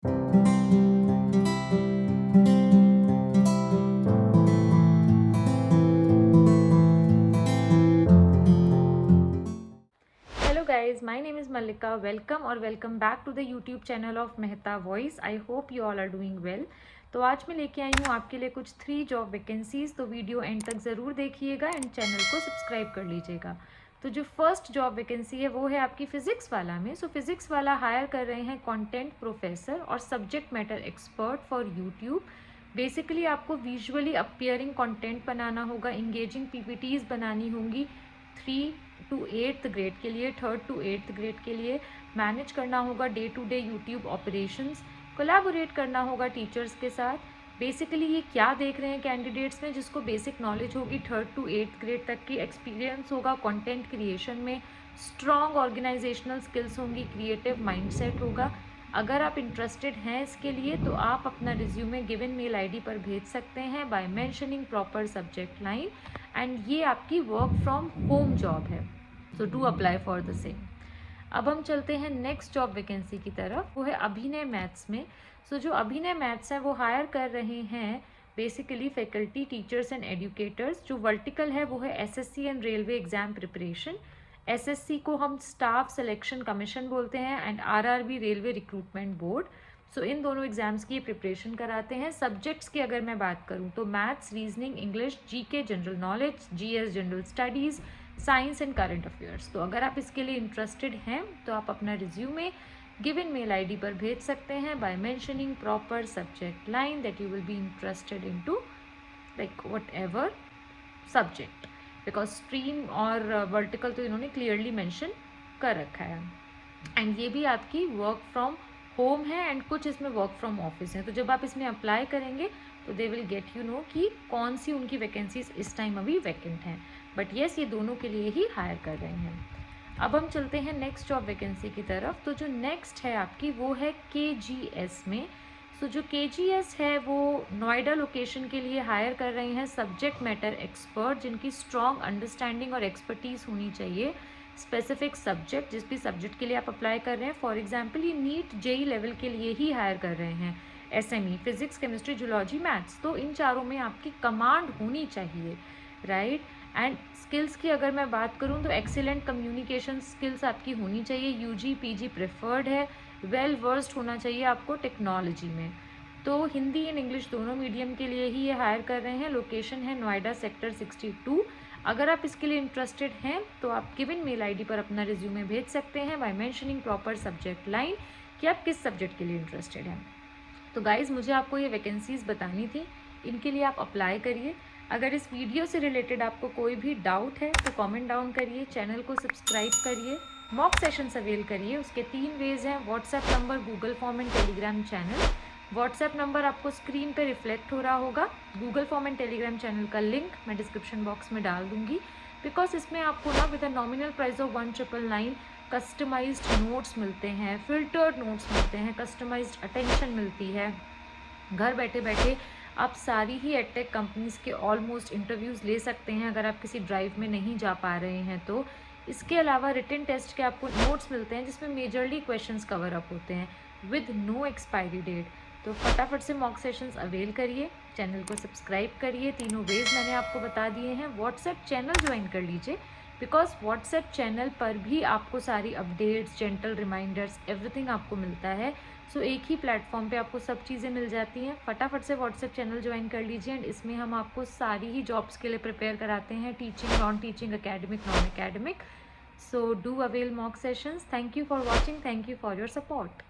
Hello guys, my name is Mallika. Welcome back to the YouTube channel of Mehta Voice. I hope you all are doing well. तो आज मैं लेके आई हूँ आपके लिए कुछ 3 जॉब वैकेंसीज, तो वीडियो एंड तक ज़रूर देखिएगा एंड चैनल को सब्सक्राइब कर लीजिएगा। तो जो फर्स्ट जॉब वैकेंसी है वो है आपकी फ़िज़िक्स वाला में। सो फिज़िक्स वाला हायर कर रहे हैं कंटेंट प्रोफेसर और subject matter expert for YouTube. Basically आपको विजुअली अपीयरिंग कंटेंट बनाना होगा, इंगेजिंग पीपीटीज बनानी होंगी 3 to 8th ग्रेड के लिए, 3rd to 8th ग्रेड के लिए। मैनेज करना होगा day to day YouTube operations, collaborate करना होगा टीचर्स के साथ। बेसिकली ये क्या देख रहे हैं कैंडिडेट्स में, जिसको बेसिक नॉलेज होगी 3rd to 8th ग्रेड तक की, एक्सपीरियंस होगा कंटेंट क्रिएशन में, स्ट्रॉन्ग ऑर्गेनाइजेशनल स्किल्स होंगी, क्रिएटिव माइंडसेट होगा। अगर आप इंटरेस्टेड हैं इसके लिए तो आप अपना रिज्यूमे गिवन मेल आईडी पर भेज सकते हैं by mentioning proper subject line, and ये आपकी वर्क फ्रॉम होम जॉब है। So do apply for the same. अब हम चलते हैं नेक्स्ट जॉब वैकेंसी की तरफ, वो है अभिनय मैथ्स में। सो जो अभिनय मैथ्स है वो हायर कर रहे हैं basically faculty, teachers and educators. जो वर्टिकल है वो है SSC and railway exam preparation. SSC को हम स्टाफ सिलेक्शन कमीशन बोलते हैं and RRB railway recruitment board. So इन दोनों एग्जाम्स की प्रिपरेशन कराते हैं। सब्जेक्ट्स की अगर मैं बात करूँ तो maths, reasoning, English, GK, general knowledge, GS, general studies, science and current affairs. तो अगर आप इसके लिए इंटरेस्टेड हैं तो आप अपना रिज्यूमे गिवन मेल आईडी पर भेज सकते हैं by mentioning proper subject line that you will be interested into like whatever subject, because stream और वर्टिकल तो इन्होंने क्लियरली मेंशन कर रखा है। एंड ये भी आपकी वर्क फ्रॉम होम है एंड कुछ इसमें वर्क फ्रॉम ऑफिस है। तो जब आप इसमें अप्लाई करेंगे तो they will get you know कि कौन सी उनकी वैकेंसीज इस टाइम अभी वैकेंट हैं। बट येस, ये दोनों के लिए ही हायर कर रहे हैं। अब हम चलते हैं नेक्स्ट जॉब वैकेंसी की तरफ। तो जो नेक्स्ट है आपकी वो है केजीएस में। सो जो केजीएस है वो नोएडा लोकेशन के लिए हायर कर रहे हैं सब्जेक्ट मैटर एक्सपर्ट, जिनकी स्ट्रॉन्ग अंडरस्टैंडिंग और एक्सपर्टीज़ होनी चाहिए स्पेसिफिक सब्जेक्ट, जिस भी सब्जेक्ट के लिए आप अप्लाई कर रहे हैं। फॉर एग्जाम्पल ये नीट जेई लेवल के लिए ही हायर कर रहे हैं SME, physics, chemistry, zoology, maths. तो इन चारों में आपकी कमांड होनी चाहिए, राइट। एंड स्किल्स की अगर मैं बात करूं तो एक्सीलेंट कम्युनिकेशन स्किल्स आपकी होनी चाहिए, यूजी पीजी प्रेफर्ड है, वेल वर्स्ड होना चाहिए आपको टेक्नोलॉजी में। तो हिंदी एंड इंग्लिश दोनों मीडियम के लिए ही ये हायर कर रहे हैं। लोकेशन है नोएडा सेक्टर 62। अगर आप इसके लिए इंटरेस्टेड हैं तो आप गिवन मेल आईडी पर अपना रिज्यूमे भेज सकते हैं by mentioning proper subject line कि आप किस सब्जेक्ट के लिए इंटरेस्टेड हैं। तो गाइज़, मुझे आपको ये वैकेंसीज़ बतानी थी, इनके लिए आप अप्लाई करिए। अगर इस वीडियो से रिलेटेड आपको कोई भी डाउट है तो कमेंट डाउन करिए, चैनल को सब्सक्राइब करिए, मॉक सेशंस अवेल करिए। उसके 3 वेज़ हैं, WhatsApp number, Google form and Telegram channel. WhatsApp number आपको स्क्रीन पर रिफ्लेक्ट हो रहा होगा। Google form and Telegram channel का लिंक मैं डिस्क्रिप्शन बॉक्स में डाल दूंगी, बिकॉज इसमें आपको ना with a nominal price of 1999 customised notes मिलते हैं, फिल्टर्ड नोट्स मिलते हैं, कस्टमाइज्ड अटेंशन मिलती है। घर बैठे बैठे आप सारी ही एडटेक कंपनीज़ के ऑलमोस्ट इंटरव्यूज़ ले सकते हैं अगर आप किसी ड्राइव में नहीं जा पा रहे हैं तो। इसके अलावा रिटन टेस्ट के आपको नोट्स मिलते हैं जिसमें मेजरली क्वेश्चंस कवर अप होते हैं विद नो एक्सपायरी डेट। तो फटाफट से मॉक सेशंस अवेल करिए, चैनल को सब्सक्राइब करिए। तीनों वेज मैंने आपको बता दिए हैं। व्हाट्सएप चैनल ज्वाइन कर लीजिए, बिकॉज व्हाट्सएप चैनल पर भी आपको सारी अपडेट्स, जेंटल रिमाइंडर्स, एवरीथिंग आपको मिलता है। सो एक ही प्लेटफॉर्म पे आपको सब चीज़ें मिल जाती हैं। फटाफट से व्हाट्सएप चैनल ज्वाइन कर लीजिए एंड इसमें हम आपको सारी ही जॉब्स के लिए प्रिपेयर कराते हैं, teaching, non teaching, academic, non academic. So do avail mock sessions. Thank you for watching, thank you for your support.